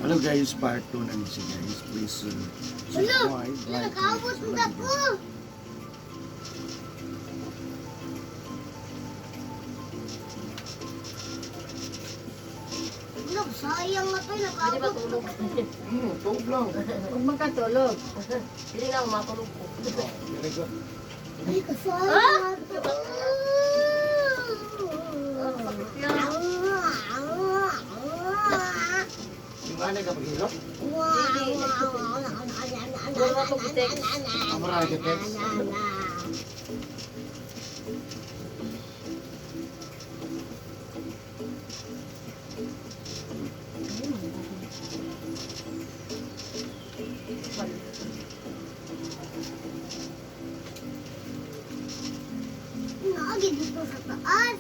Hello guys, part 2 na siya guys. Please subscribe, like, Nakaabot and na ko. Look, sayang na to. Hindi ba Nakaabot. tulog? Tulog lang. Huwag magkatulog. Hindi lang matulog po. Very good. Ay, kasayang na to. Yung anay kapag hilok, marami ka text. Lagi dito sa taas.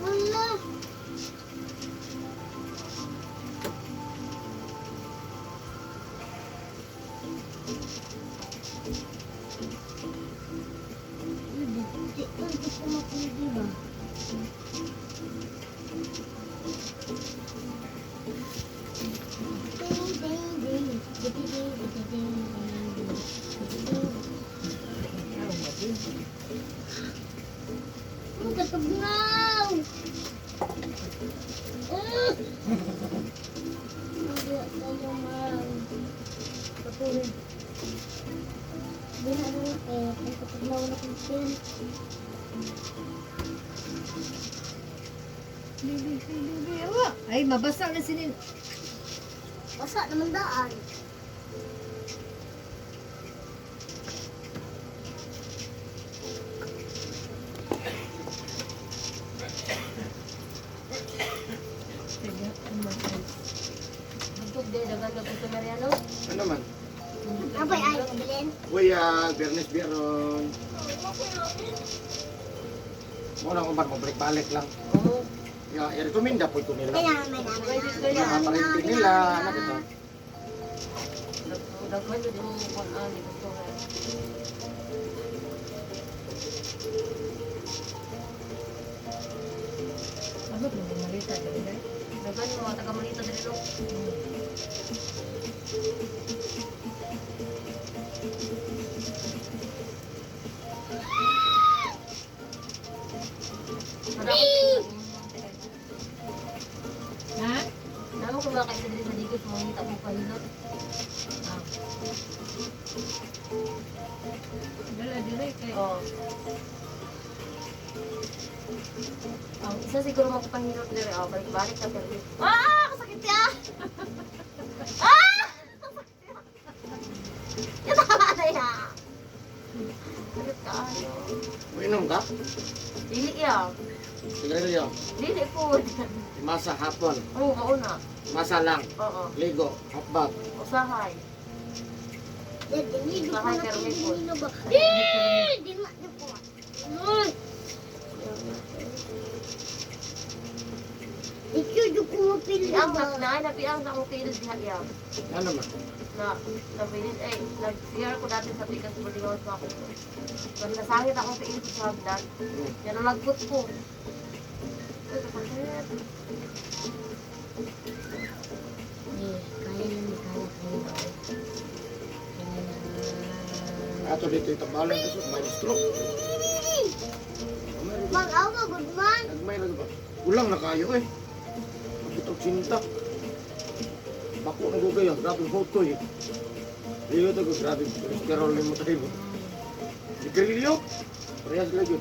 Wala. Hindi ko mapili ba? Ang katugnaw! Hindi tayo man. Patuloy. Hindi na lang ang katugnaw na konsen. Bibi, awa. Ay, mabasa na sinin. Basa naman daan. Bugtog din, dagan na po Mariano. Ano naman? Abay ay, bilin. Kuya, Bernes Biron. Muna kung ba't mabalik-balik lang. Oo. Ya, i-recommenda po ito nila. Kaya naman Mga palinti nila, anak ito. Daghan yun yung kuhaan ni Gusto nga. Ano ba yung malita dito? Daghan yung mga taga-malita dito. Ha? Namo kung mga kaisa dito sa digos, mangita mo pahinot. Dala kayo. Oo. Ang isa siguro magpahilot dire, balik-balik ka pero. Kasakit ya! Yung tama na ya! Sakit ka ayo. Uinom ka? Dili ya. Sigarilyo. Dili po. Masa hapon. Oo, mauna. Masa lang. Oo. Ligo. Hotbag. Usahay. Hindi ko Bahay na Carmen po. pinili ba? Di na po. Uy! Ikaw di ko mapili Ang ba? napiang na akong pilis diha ya. Ano naman? Nabilis nag-share ko dati sa pikas Bulingon sa ako. Pag nasangit akong pilis sa hagdan, yan ang nagput ko. Uy, kapatid. Kaya naman. Ato dito itabalan kasi may stroke. Mag-awa, good man. Nagmay lang ba? Kulang na kayo eh. Magkitog sinita. Bako na gugay ah. Grabe photo eh. Liyo ito ko grabe. Cholesterol mo tayo. Sigrilyo. Parehas lagi.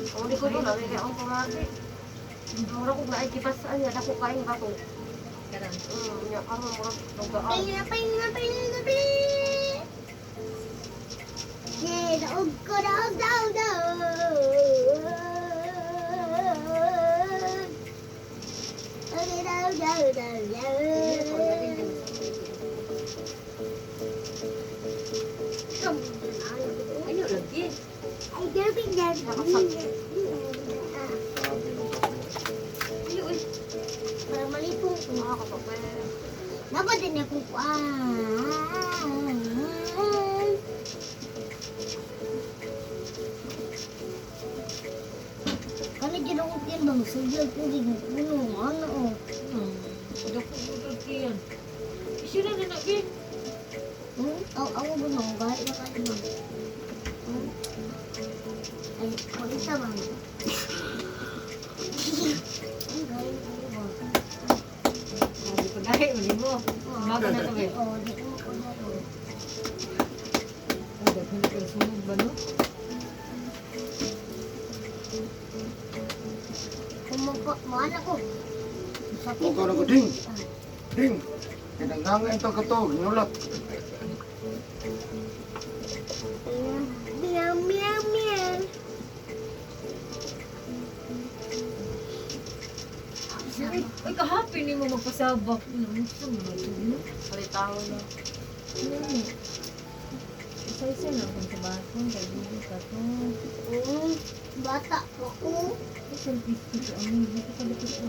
Ako di ko doon, nalagay akong pamati. Mura ko na ikipasaan niya, dako kain ba ko? Karang. Niya ka mo, mura nagdaan. Pahinga, pahinga, pahinga, pahinga. Yeah, daog ko, daog, daog, daog. Okay, daog, daog, daog, daog. Come on. Ano lagi? Ay, dabbing, dabbing. Sabi ng kapwa. Ano uy? Para malipong ko. Mga kapapel. Nako din akong kuwan. Kani dyan ako yan bang sugyan ko din puno. Ano o? Dako budod kiyan. Isira na na bi. Ako ba nang gaya na kayo bang? Ay, magisa bang? Ang gaya na kayo bang? Di pa gahi mo. Maga na to be. Oo, di ko makunaro. Ada hindi ka sunog ba no? Maana ko. O ka na ko, ding! Ding! Kinanganga itong kato, ginulat. Meow, meow, meow. Ay kahapi ni mo magpasabak. Gusto mo ba ito? Palitahon na. Isa-isa na kung sa bakon. Kaibigan ka to. Bata ako. Isang biscuit sa amin. Dito ka dito ko.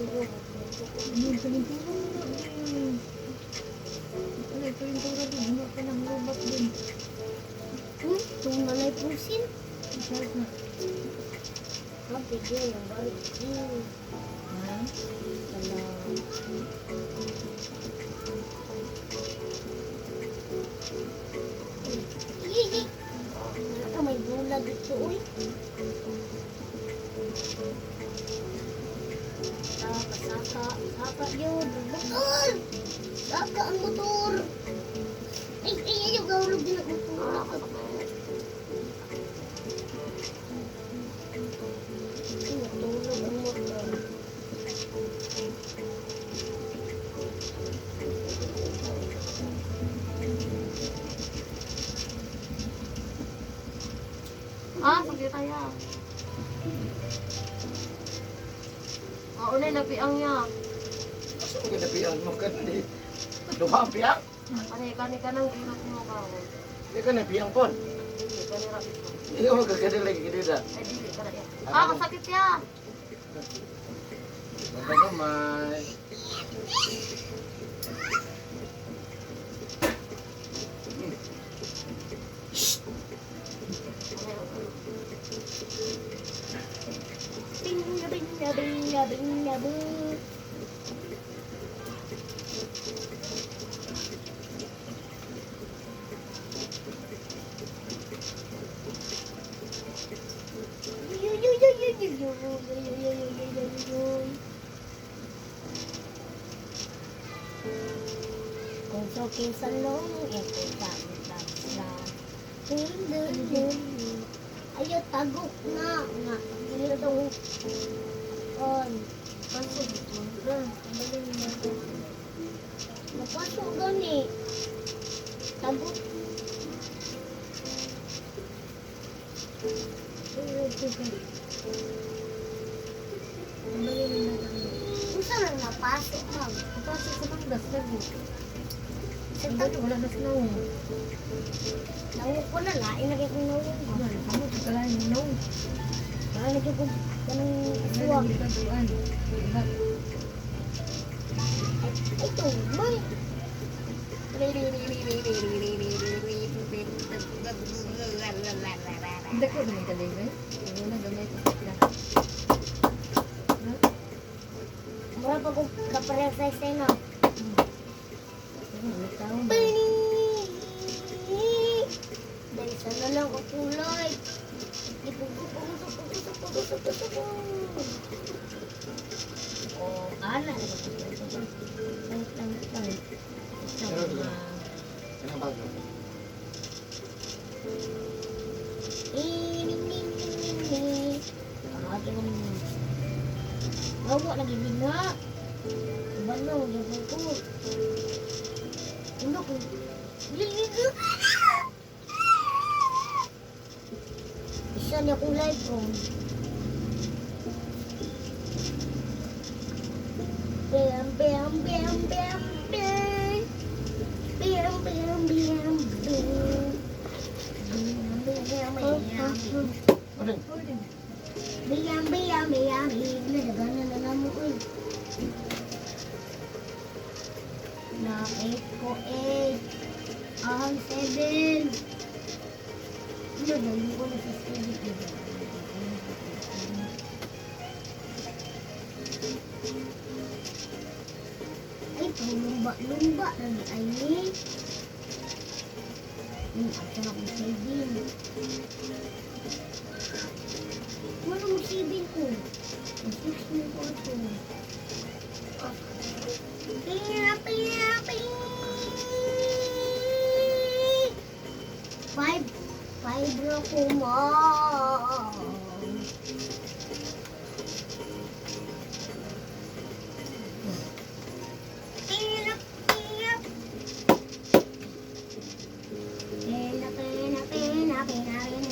Ano, palinturan mo na. Ano, palinturan din. Ano ka ng robot din. Tumalay pusin. Isang na. Mabigay ang balik. Ha? Salam. Yee! Wala may bulag ito, uy. Saka yun. Motor! Saka ang motor. Ay, ayaw, gawalog din ang motor. Natulog ang motor. Sige kaya. Unay napiang niya. Asa mo kinapian mo ka ni? Duha ang piyang? Kani ka nang gilot mo ka. Di ka napiyang kon. Hindi, kani rapid ko. Iyo mo kagadi lagi kinida. Ay, dili ka na yan. Masakit ya. Magkagamay. Binga, binga, binga, binga, binga. Kung sokin sa long, ito sa ayo tagok na nga dili daw on pasok na dali na to napasok gani tagok unsa lang napasok ma'am Pasok sa pangdas lagi. sa Ang tagok wala na snow. nangu ko na lain lagi kong nawin Ano, kamu kagalain no. para lagi ko kanang Ano suwag hindi ka tuan. Lahat. ito man Hindi ko naman kaligay. Ano na gamay ko sila. mura pa ko kapareha sa na Ano taon. dahil sana lang ako tulay. Oh, ala. Lang. ko. Ano ko? Isa na akong live phone. Bam, bam, bam, bam, bam. Bam, bam, bam, bam. Bam, bam, bam. Ano? Bam, bam, bam. Nadagan na lang mo ko. Na 8 ko 8. Ang 7. Nadagan ko na sa 7. Ay, lumba-lumba na ni Aini. Asa na akong saving. Ano mo saving ko? Ang 6 mo ko ito. Pia, pia, pia. 5 na ko, mom. Pina, pina. Pina, pina, pina, pina, pina.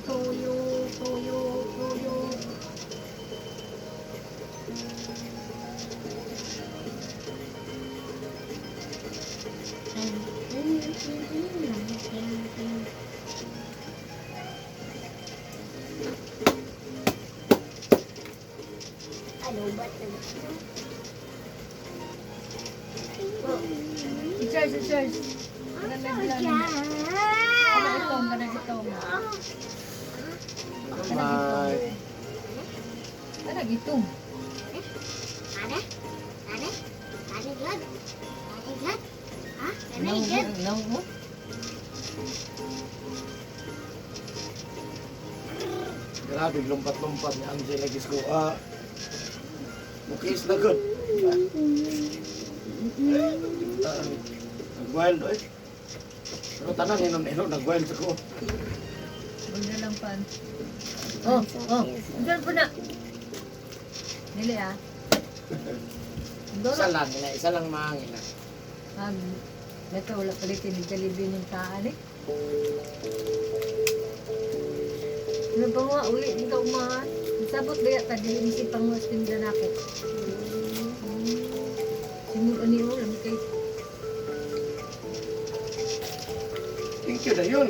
Toyo, toyo, toyo. Ano ba ito? Charge, charge. Ano na lang? Ano itong? Bye. Ano itong? Ada? Ada? Ada glad? Ada glad? Ha? Ada Naw glad? mo? Naw mo? Grabe, lumpat-lumpat ni Angela Gisco. Mukis na good. Nag-wild eh. Pero tanang inom-inom, nag-wild ako. Huwag na lang pan. Oh, oh. Diyan po na. Dili ah. Isa lang, isa lang mahangin na. Ito wala palitin ni Jollibee ng taan eh. Ano ba nga, uli, hindi ka umahan. Sabot ba yata, dili nisi pang tinda na ako. Simula ni mo, lamig kayo. Thank you na yun.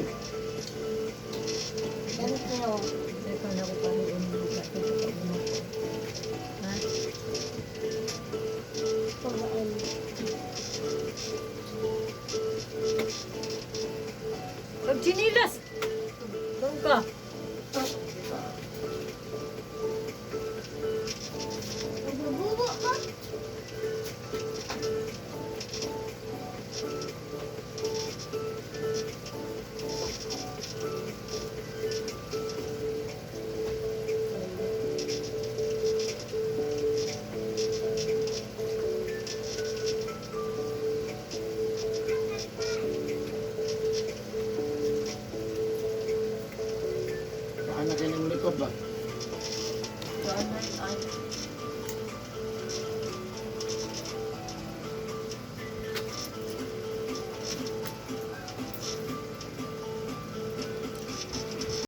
Thank you. Ito na ako paano yung mga ito sa pag-umak ko. Ha? Pagkain. Pag chinilas! Doon ka. Nagbububo ka? Baka na kayo ng likod ba?